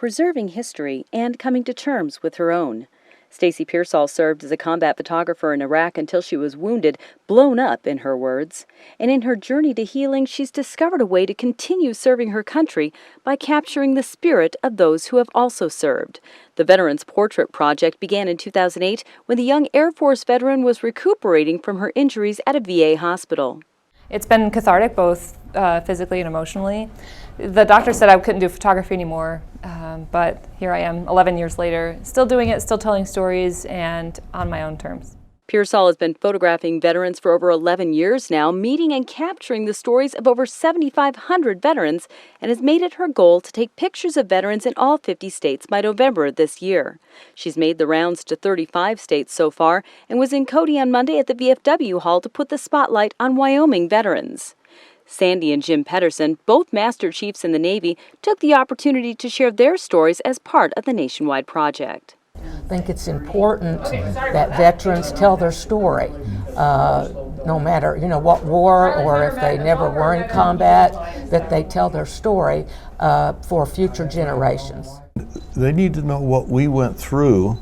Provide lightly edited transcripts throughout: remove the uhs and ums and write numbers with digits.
preserving history, and coming to terms with her own. Stacey Pearsall served as a combat photographer in Iraq until she was wounded, blown up, in her words. And in her journey to healing, she's discovered a way to continue serving her country by capturing the spirit of those who have also served. The Veterans Portrait Project began in 2008 when the young Air Force veteran was recuperating from her injuries at a VA hospital. It's been cathartic, both physically and emotionally. The doctor said I couldn't do photography anymore, but here I am 11 years later, still doing it, still telling stories, and on my own terms. Pearsall has been photographing veterans for over 11 years now, meeting and capturing the stories of over 7,500 veterans, and has made it her goal to take pictures of veterans in all 50 states by November this year. She's made the rounds to 35 states so far and was in Cody on Monday at the VFW Hall to put the spotlight on Wyoming veterans. Sandy and Jim Pedersen, both Master Chiefs in the Navy, took the opportunity to share their stories as part of the nationwide project. I think it's important that veterans tell their story, no matter what war or if they never were in combat, that they tell their story for future generations. They need to know what we went through,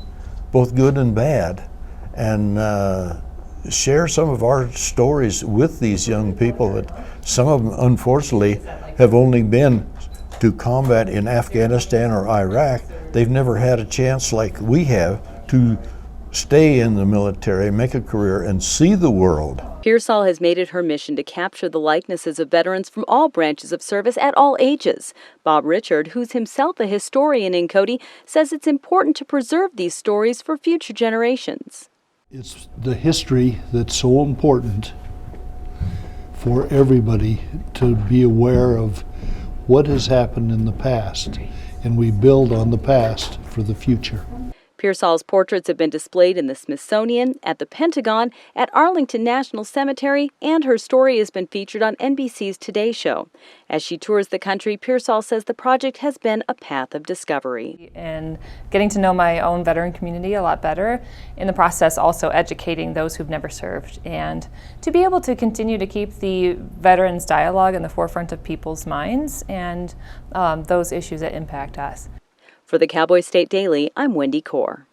both good and bad, and share some of our stories with these young people that some of them unfortunately have only been to combat in Afghanistan or Iraq. They've never had a chance like we have to stay in the military, make a career, and see the world. Pearsall has made it her mission to capture the likenesses of veterans from all branches of service at all ages. Bob Richard, who's himself a historian in Cody, says it's important to preserve these stories for future generations. It's the history that's so important for everybody to be aware of what has happened in the past, and we build on the past for the future. Pearsall's portraits have been displayed in the Smithsonian, at the Pentagon, at Arlington National Cemetery, and her story has been featured on NBC's Today Show. As she tours the country, Pearsall says the project has been a path of discovery. And getting to know my own veteran community a lot better, in the process also educating those who've never served, and to be able to continue to keep the veterans dialogue in the forefront of people's minds and those issues that impact us. For the Cowboy State Daily, I'm Wendy Core.